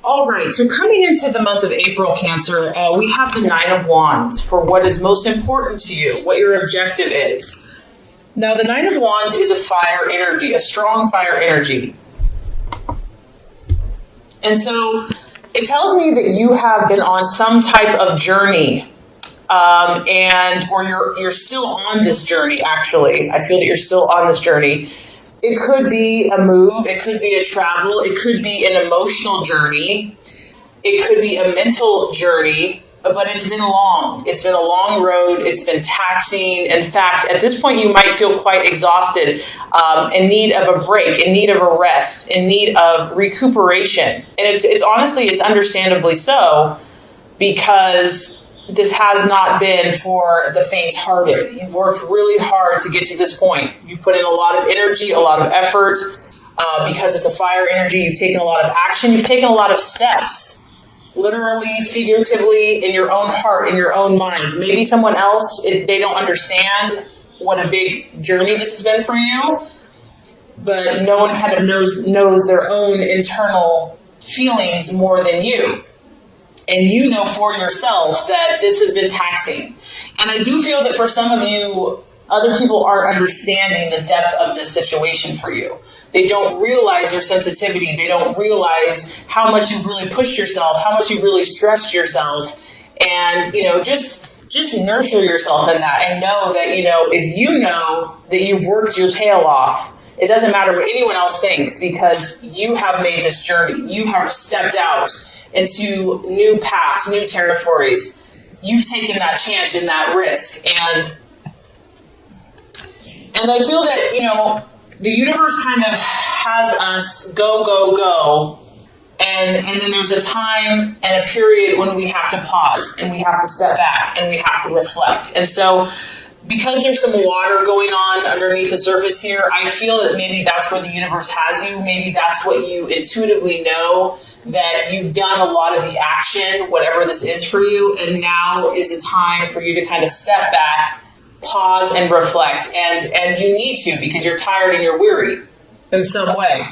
All right, so coming into the month of April, Cancer, we have the Nine of Wands for what is most important to you, what your objective is. Now, the Nine of Wands is a fire energy, a strong fire energy. And so it tells me that you have been on some type of journey, or you're still on this journey, actually. I feel that you're still on this journey. It could be a move, it could be a travel, it could be an emotional journey, it could be a mental journey, but it's been long. It's been a long road, it's been taxing. In fact, at this point you might feel quite exhausted, in need of a break, in need of a rest, in need of recuperation. And it's honestly, it's understandably so, because this has not been for the faint-hearted. You've worked really hard to get to this point. You've put in a lot of energy, a lot of effort. Because it's a fire energy, you've taken a lot of action. You've taken a lot of steps, literally, figuratively, in your own heart, in your own mind. Maybe someone else, they don't understand what a big journey this has been for you, but no one kind of knows their own internal feelings more than you. And you know for yourself that this has been taxing. And I do feel that for some of you, other people aren't understanding the depth of this situation for you. They don't realize your sensitivity. They don't realize how much you've really pushed yourself, how much you've really stretched yourself. And, just nurture yourself in that and know that, if you know that you've worked your tail off, it doesn't matter what anyone else thinks, because you have made this journey. You have stepped out into new paths, new territories. You've taken that chance and that risk. And I feel that, the universe kind of has us go, go, go. And then there's a time and a period when we have to pause and we have to step back and we have to reflect. And so because there's some water going on underneath the surface here, I feel that maybe that's where the universe has you. Maybe that's what you intuitively know, that you've done a lot of the action, whatever this is for you, and now is a time for you to kind of step back, pause, and reflect. And you need to, because you're tired and you're weary in some way.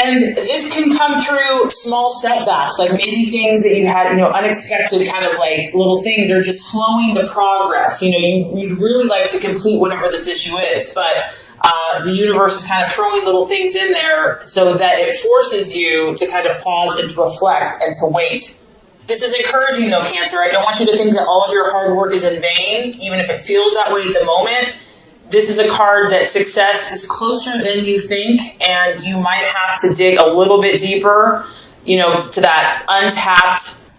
And this can come through small setbacks, like maybe things that you had, unexpected kind of like little things are just slowing the progress. You'd really like to complete whatever this issue is, but the universe is kind of throwing little things in there so that it forces you to kind of pause and to reflect and to wait. This is encouraging though, Cancer. I don't want you to think that all of your hard work is in vain, even if it feels that way at the moment. This is a card that success is closer than you think, and you might have to dig a little bit deeper, to that untapped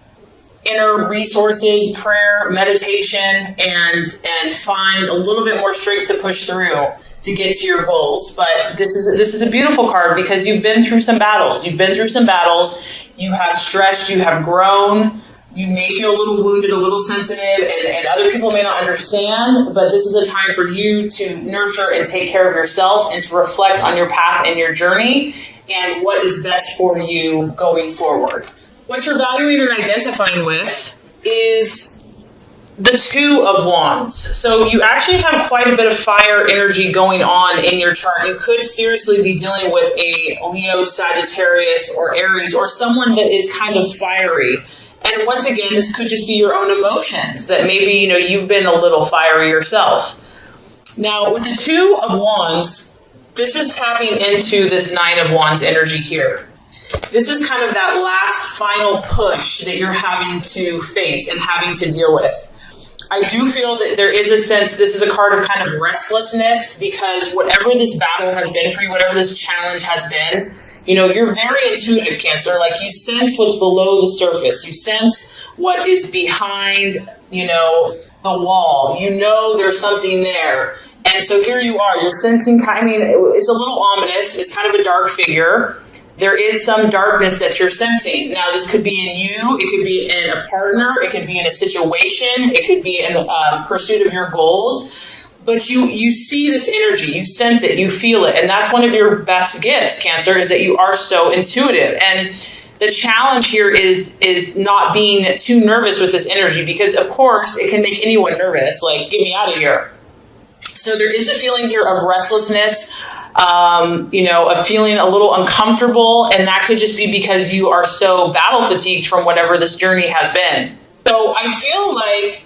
inner resources, prayer, meditation, and find a little bit more strength to push through to get to your goals. But this is a beautiful card because you've been through some battles. You have stretched, you have grown. You may feel a little wounded, a little sensitive, and other people may not understand, but this is a time for you to nurture and take care of yourself and to reflect on your path and your journey and what is best for you going forward. What you're valuing and identifying with is the Two of Wands. So you actually have quite a bit of fire energy going on in your chart. You could seriously be dealing with a Leo, Sagittarius, or Aries, or someone that is kind of fiery. And once again, this could just be your own emotions that maybe, you've been a little fiery yourself. Now, with the Two of Wands, this is tapping into this Nine of Wands energy here. This is kind of that last final push that you're having to face and having to deal with. I do feel that there is a sense, this is a card of kind of restlessness, because whatever this battle has been for you, whatever this challenge has been, you're very intuitive, Cancer. Like, you sense what's below the surface. You sense what is behind, the wall. There's something there. And so here you are. You're sensing, it's a little ominous. It's kind of a dark figure. There is some darkness that you're sensing. Now, this could be in you. It could be in a partner. It could be in a situation. It could be in pursuit of your goals. But you see this energy, you sense it, you feel it. And that's one of your best gifts, Cancer, is that you are so intuitive. And the challenge here is not being too nervous with this energy, because, of course, it can make anyone nervous. Like, get me out of here. So there is a feeling here of restlessness. of feeling a little uncomfortable. And that could just be because you are so battle fatigued from whatever this journey has been. So I feel like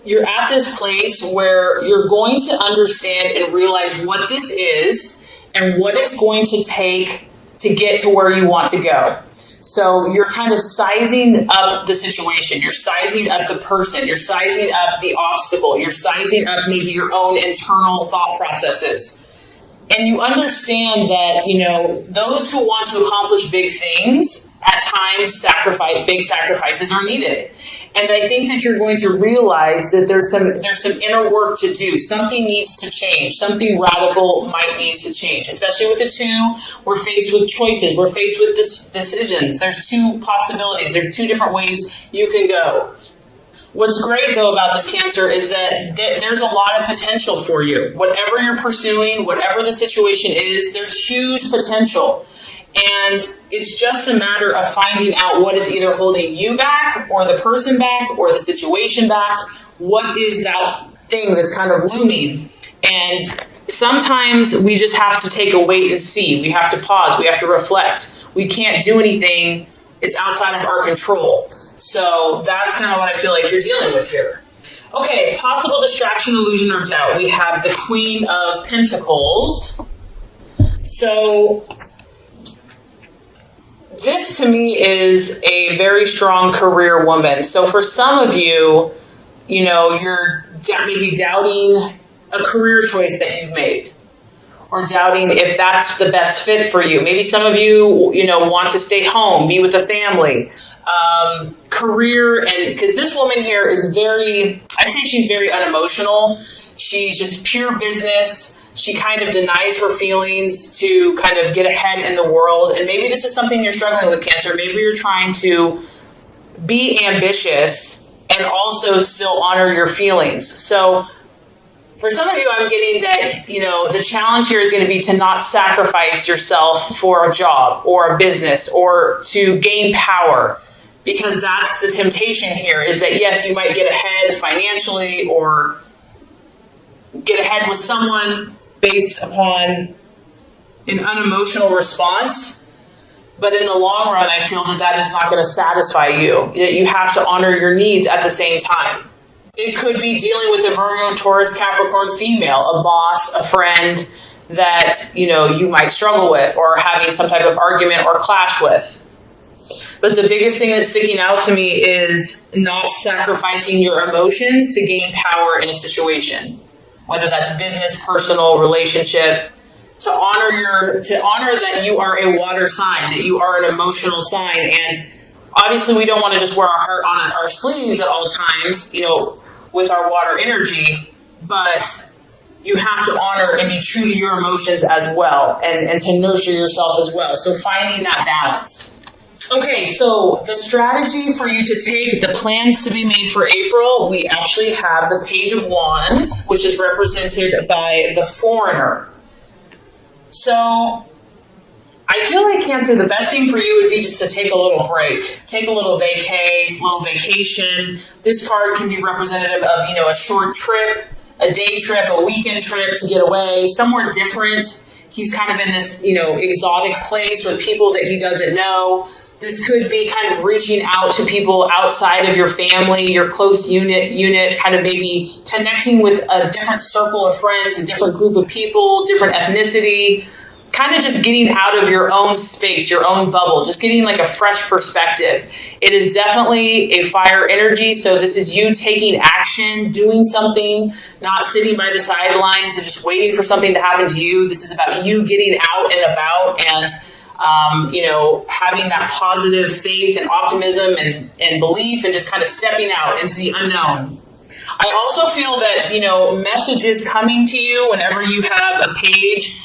you're at this place where you're going to understand and realize what this is and what it's going to take to get to where you want to go. So you're kind of sizing up the situation. You're sizing up the person. You're sizing up the obstacle. You're sizing up maybe your own internal thought processes. And you understand that, those who want to accomplish big things, at times big sacrifices are needed. And I think that you're going to realize that there's some inner work to do. Something needs to change. Something radical might need to change. Especially with the two, we're faced with choices. We're faced with decisions. There's two possibilities. There's two different ways you can go. What's great, though, about this Cancer is that there's a lot of potential for you. Whatever you're pursuing, whatever the situation is, there's huge potential. And it's just a matter of finding out what is either holding you back or the person back or the situation back. What is that thing that's kind of looming? And sometimes we just have to take a wait and see. We have to pause. We have to reflect. We can't do anything. It's outside of our control. So that's kind of what I feel like you're dealing with here. Okay, possible distraction, illusion, or doubt. We have the Queen of Pentacles. So this to me is a very strong career woman. So for some of you, you're maybe doubting a career choice that you've made, or doubting if that's the best fit for you. Maybe some of you, want to stay home, be with the family. Career, and because this woman here is I'd say she's very unemotional. She's just pure business. She kind of denies her feelings to kind of get ahead in the world. And maybe this is something you're struggling with, Cancer. Maybe you're trying to be ambitious and also still honor your feelings. So for some of you, I'm getting that, the challenge here is going to be to not sacrifice yourself for a job or a business or to gain power. Because that's the temptation here, is that, yes, you might get ahead financially or get ahead with someone based upon an unemotional response. But in the long run, I feel that is not going to satisfy you. That you have to honor your needs at the same time. It could be dealing with a Virgo, Taurus, Capricorn female, a boss, a friend that, you might struggle with or having some type of argument or clash with. But the biggest thing that's sticking out to me is not sacrificing your emotions to gain power in a situation, whether that's business, personal, relationship. To honor that you are a water sign, that you are an emotional sign, and obviously we don't want to just wear our heart on our sleeves at all times, with our water energy, but you have to honor and be true to your emotions as well, and to nurture yourself as well. So finding that balance. Okay, so the strategy for you to take, the plans to be made for April, we actually have the Page of Wands, which is represented by the Foreigner. So I feel like, Cancer, the best thing for you would be just to take a little break, take a little vacation. This card can be representative of, a short trip, a day trip, a weekend trip to get away, somewhere different. He's kind of in this, exotic place with people that he doesn't know. This could be kind of reaching out to people outside of your family, your close unit, kind of maybe connecting with a different circle of friends, a different group of people, different ethnicity, kind of just getting out of your own space, your own bubble, just getting like a fresh perspective. It is definitely a fire energy. So this is you taking action, doing something, not sitting by the sidelines and just waiting for something to happen to you. This is about you getting out and about and having that positive faith and optimism and belief and just kind of stepping out into the unknown. I also feel that, messages coming to you whenever you have a page,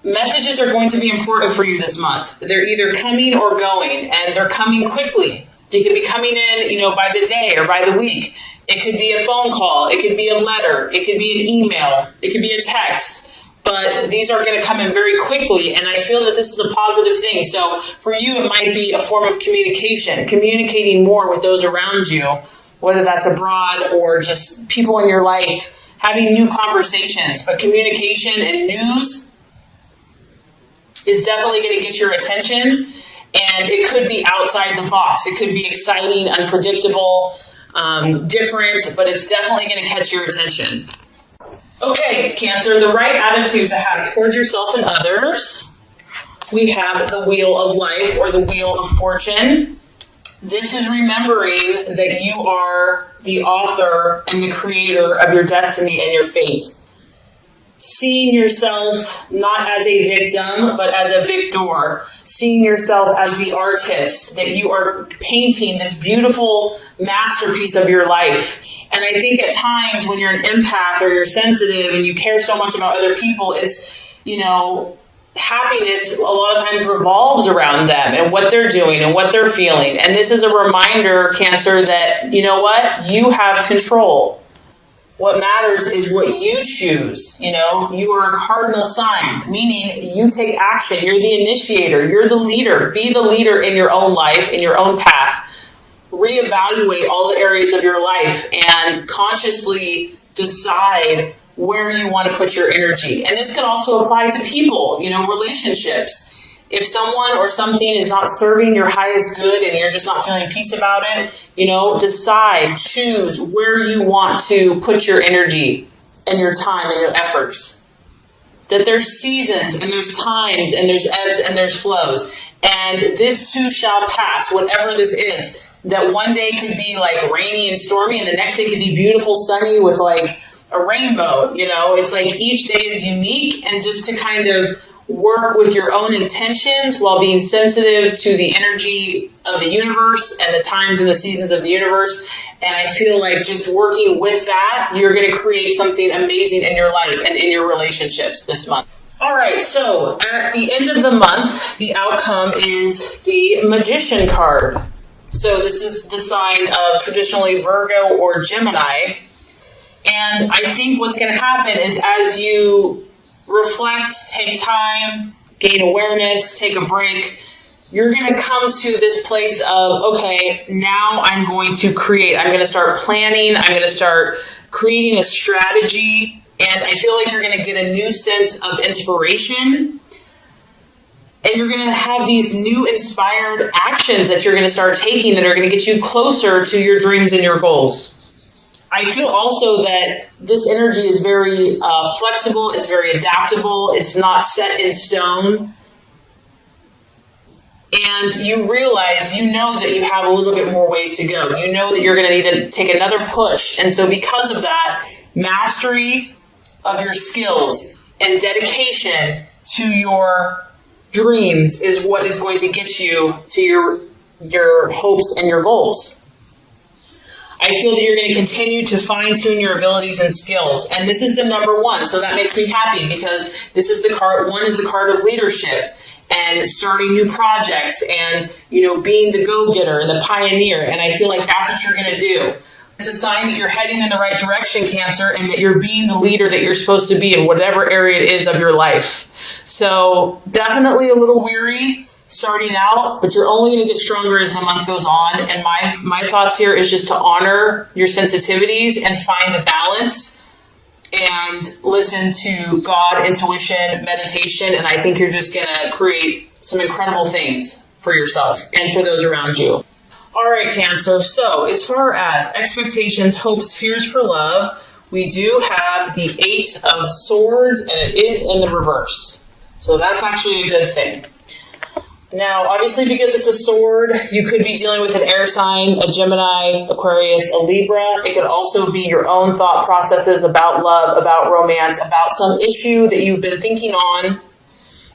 messages are going to be important for you this month. They're either coming or going, and they're coming quickly. They could be coming in, by the day or by the week. It could be a phone call. It could be a letter. It could be an email. It could be a text. But these are going to come in very quickly, and I feel that this is a positive thing. So for you, it might be a form of communication, communicating more with those around you, whether that's abroad or just people in your life, having new conversations. But communication and news is definitely going to get your attention. And it could be outside the box. It could be exciting, unpredictable, different, but it's definitely going to catch your attention. Okay, Cancer, the right attitude to have towards yourself and others. We have the Wheel of Life, or the Wheel of Fortune. This is remembering that you are the author and the creator of your destiny and your fate. Seeing yourself not as a victim, but as a victor. Seeing yourself as the artist, that you are painting this beautiful masterpiece of your life. And I think at times when you're an empath or you're sensitive and you care so much about other people, it's, happiness a lot of times revolves around them and what they're doing and what they're feeling. And this is a reminder, Cancer, that, you know what? You have control. What matters is what you choose. You are a cardinal sign, meaning you take action. You're the initiator. You're the leader. Be the leader in your own life, in your own path. Reevaluate all the areas of your life and consciously decide where you want to put your energy. And this can also apply to people, relationships. If someone or something is not serving your highest good and you're just not feeling peace about it, decide, choose where you want to put your energy and your time and your efforts. That there's seasons and there's times and there's ebbs and there's flows. And this too shall pass, whatever this is. That one day could be like rainy and stormy and the next day could be beautiful, sunny with like a rainbow. It's like each day is unique, and just to kind of work with your own intentions while being sensitive to the energy of the universe and the times and the seasons of the universe. And I feel like just working with that, you're going to create something amazing in your life and in your relationships this month. All right, so at the end of the month, the outcome is the Magician card. So this is the sign of traditionally Virgo or Gemini. And I think what's going to happen is as you reflect, take time, gain awareness, take a break, you're going to come to this place of, okay, now I'm going to create. I'm going to start planning. I'm going to start creating a strategy. And I feel like you're going to get a new sense of inspiration. And you're going to have these new inspired actions that you're going to start taking that are going to get you closer to your dreams and your goals. I feel also that this energy is very flexible. It's very adaptable. It's not set in stone. And you realize, that you have a little bit more ways to go. You know that you're going to need to take another push. And so because of that, mastery of your skills and dedication to your dreams is what is going to get you to your hopes and your goals. I feel that you're going to continue to fine-tune your abilities and skills. And this is the number 1. So that makes me happy because this is the card. 1 is the card of leadership and starting new projects and, being the go-getter and the pioneer. And I feel like that's what you're going to do. It's a sign that you're heading in the right direction, Cancer, and that you're being the leader that you're supposed to be in whatever area it is of your life. So definitely a little weary starting out, but you're only going to get stronger as the month goes on. And my thoughts here is just to honor your sensitivities and find the balance and listen to God, intuition, meditation. And I think you're just going to create some incredible things for yourself and for those around you. All right, Cancer. So as far as expectations, hopes, fears for love, we do have the 8 of Swords, and it is in the reverse. So that's actually a good thing. Now, obviously, because it's a sword, you could be dealing with an air sign, a Gemini, Aquarius, a Libra. It could also be your own thought processes about love, about romance, about some issue that you've been thinking on.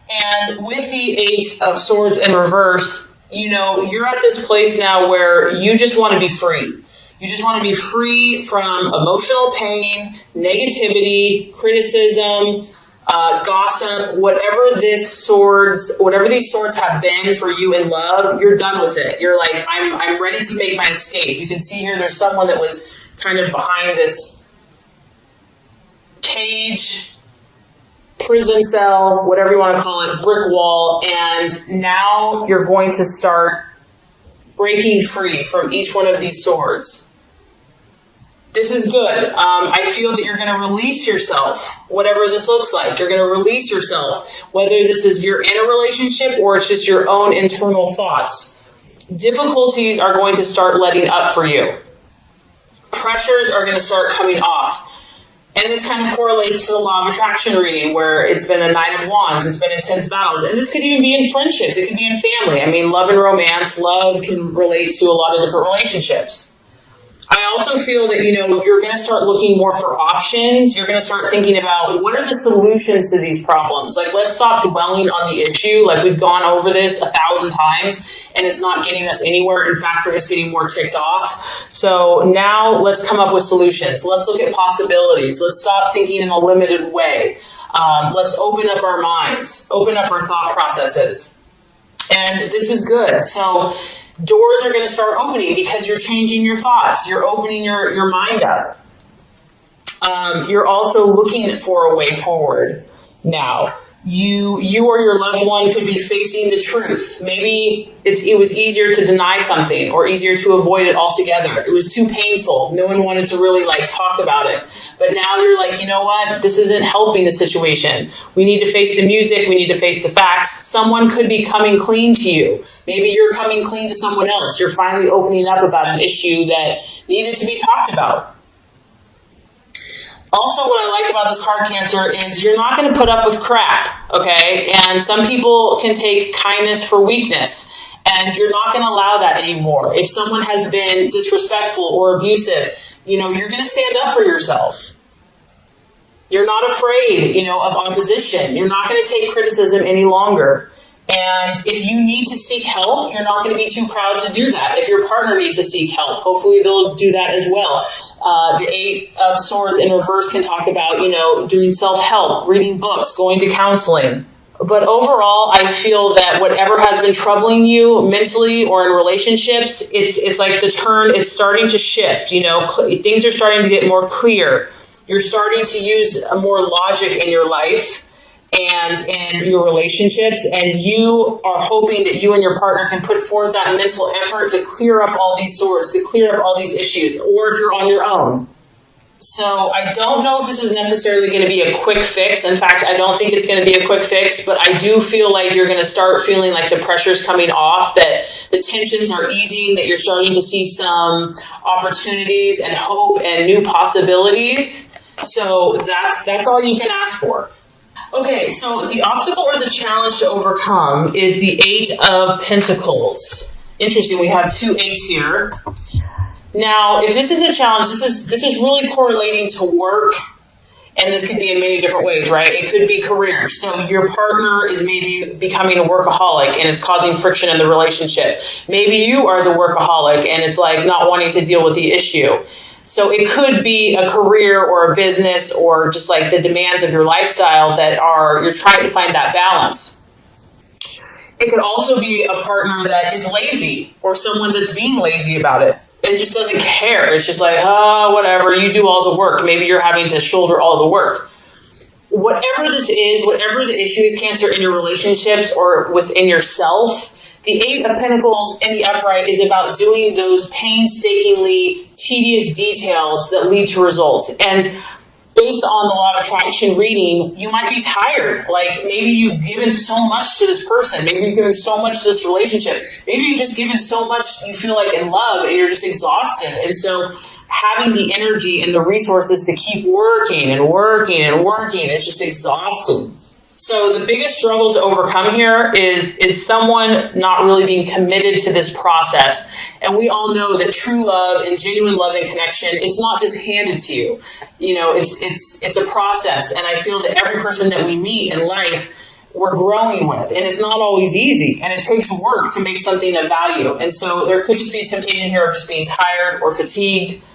And with the 8 of Swords in reverse, you're at this place now where you just want to be free. You just want to be free from emotional pain, negativity, criticism, gossip, whatever these swords have been for you in love, you're done with it. You're like, I'm ready to make my escape. You can see here there's someone that was kind of behind this cage, prison cell, whatever you want to call it, brick wall, and now you're going to start breaking free from each one of these swords. This is good. I feel that you're going to release yourself, whatever this looks like. You're going to release yourself, whether this is you're in a relationship or it's just your own internal thoughts. Difficulties are going to start letting up for you. Pressures are going to start coming off. And this kind of correlates to the law of attraction reading, where it's been a 9 of wands, it's been intense battles. And this could even be in friendships. It could be in family. I mean, love and romance, love can relate to a lot of different relationships. I also feel that, you're going to start looking more for options. You're going to start thinking about what are the solutions to these problems. Like, let's stop dwelling on the issue. Like, we've gone over this 1,000 times and it's not getting us anywhere. In fact, we're just getting more ticked off. So now let's come up with solutions. Let's look at possibilities. Let's stop thinking in a limited way. Let's open up our minds, open up our thought processes. And this is good. So doors are going to start opening because you're changing your thoughts. You're opening your mind up. You're also looking for a way forward now. You or your loved one could be facing the truth. Maybe it was easier to deny something or easier to avoid it altogether. It was too painful. No one wanted to really talk about it. But now you're like, you know what? This isn't helping the situation. We need to face the music. We need to face the facts. Someone could be coming clean to you. Maybe you're coming clean to someone else. You're finally opening up about an issue that needed to be talked about. Also, what I like about this card, Cancer, is you're not going to put up with crap, okay? And some people can take kindness for weakness, and you're not going to allow that anymore. If someone has been disrespectful or abusive, you're going to stand up for yourself. You're not afraid, of opposition. You're not going to take criticism any longer. And if you need to seek help, you're not going to be too proud to do that. If your partner needs to seek help, hopefully they'll do that as well. The 8 of Swords in reverse can talk about, doing self-help, reading books, going to counseling. But overall, I feel that whatever has been troubling you mentally or in relationships, it's like the turn, it's starting to shift. Things are starting to get more clear. You're starting to use more logic in your life and in your relationships, and you are hoping that you and your partner can put forth that mental effort to clear up all these swords, to clear up all these issues, or if you're on your own. So I don't know if this is necessarily going to be a quick fix. In fact, I don't think it's going to be a quick fix, but I do feel like you're going to start feeling like the pressure's coming off, that the tensions are easing, that you're starting to see some opportunities and hope and new possibilities. So that's all you can ask for. Okay, so the obstacle or the challenge to overcome is the 8 of Pentacles. Interesting, we have 2 8s here. Now, if this is a challenge, this is really correlating to work, and this could be in many different ways, right? It could be career. So your partner is maybe becoming a workaholic and it's causing friction in the relationship. Maybe you are the workaholic and it's like not wanting to deal with the issue. So it could be a career or a business or just like the demands of your lifestyle you're trying to find that balance. It could also be a partner that is lazy or someone that's being lazy about it and just doesn't care. It's just like, whatever, you do all the work. Maybe you're having to shoulder all the work. Whatever this is, whatever the issue is, Cancer, in your relationships or within yourself, the 8 of Pentacles in the upright is about doing those painstakingly tedious details that lead to results. And based on the law of attraction reading, you might be tired. Like maybe you've given so much to this person. Maybe you've given so much to this relationship. Maybe you've just given so much you feel like in love and you're just exhausted. And so having the energy and the resources to keep working and working and working is just exhausting. So the biggest struggle to overcome here is someone not really being committed to this process. And we all know that true love and genuine love and connection, it's not just handed to you. It's a process. And I feel that every person that we meet in life, we're growing with. And it's not always easy. And it takes work to make something of value. And so there could just be a temptation here of just being tired or fatigued,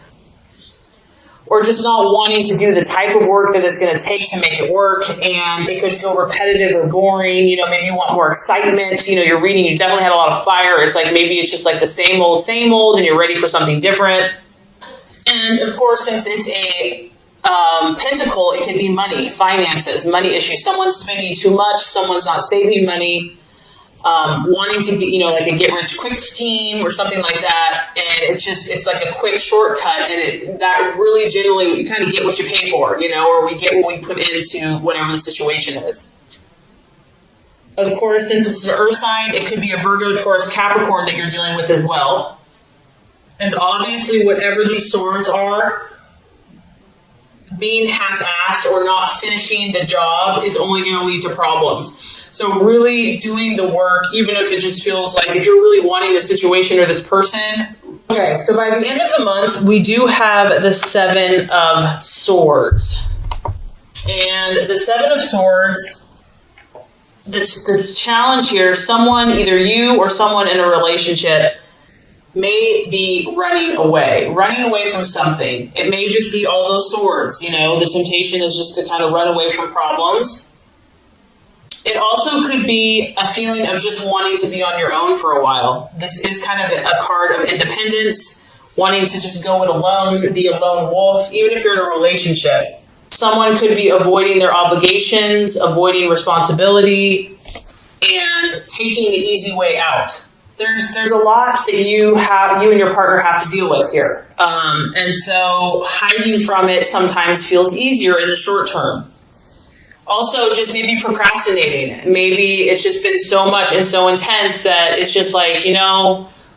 or just not wanting to do the type of work that it's going to take to make it work. And it could feel repetitive or boring. Maybe you want more excitement. You're reading, you definitely had a lot of fire. It's like maybe it's just like the same old, and you're ready for something different. And of course, since it's a pentacle, it could be money, finances, money issues. Someone's spending too much. Someone's not saving money. wanting to get, like a get rich quick scheme or something like that. And it's like a quick shortcut. And that really generally, you kind of get what you pay for, or we get what we put into whatever the situation is. Of course, since it's an earth sign, it could be a Virgo, Taurus, Capricorn that you're dealing with as well. And obviously, whatever these swords are, being half-assed or not finishing the job is only going to lead to problems. So really doing the work, even if it just feels like if you're really wanting the situation or this person. Okay, so by the end of the month, we do have the Seven of Swords. And the Seven of Swords, the challenge here, someone, either you or someone in a relationship, may be running away from something. It may just be all those swords, the temptation is just to kind of run away from problems. It also could be a feeling of just wanting to be on your own for a while. This is kind of a card of independence, wanting to just go it alone, be a lone wolf, even if you're in a relationship. Someone could be avoiding their obligations, avoiding responsibility, and taking the easy way out. There's a lot that you and your partner have to deal with here. And so hiding from it sometimes feels easier in the short term. Also, just maybe procrastinating. Maybe it's just been so much and so intense that it's just like,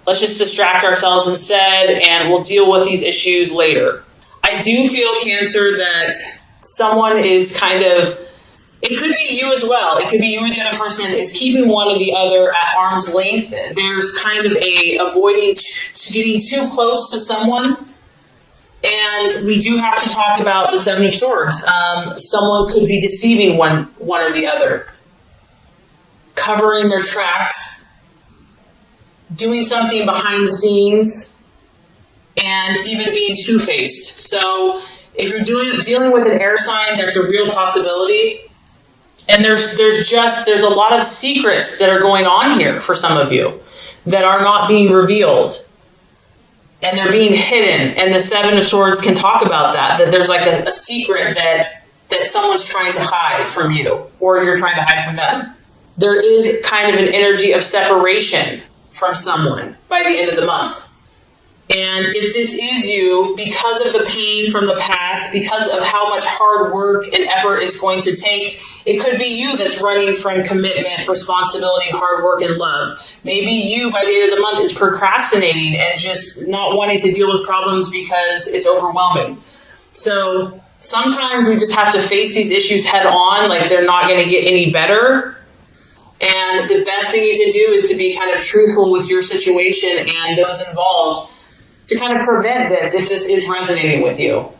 let's just distract ourselves instead and we'll deal with these issues later. I do feel, Cancer, that someone is kind of, it could be you as well. It could be you or the other person is keeping one or the other at arm's length. There's kind of a avoiding getting too close to someone. And we do have to talk about the Seven of Swords. Someone could be deceiving one or the other, covering their tracks, doing something behind the scenes, and even being two-faced. So if you're dealing with an air sign, that's a real possibility. And there's a lot of secrets that are going on here for some of you that are not being revealed. And they're being hidden. And the Seven of Swords can talk about that there's like a secret that someone's trying to hide from you, or you're trying to hide from them. There is kind of an energy of separation from someone by the end of the month. And if this is you, because of the pain from the past, because of how much hard work and effort it's going to take, it could be you that's running from commitment, responsibility, hard work, and love. Maybe you, by the end of the month, is procrastinating and just not wanting to deal with problems because it's overwhelming. So sometimes we just have to face these issues head on, like they're not going to get any better. And the best thing you can do is to be kind of truthful with your situation and those involved, to kind of prevent this if this is resonating with you.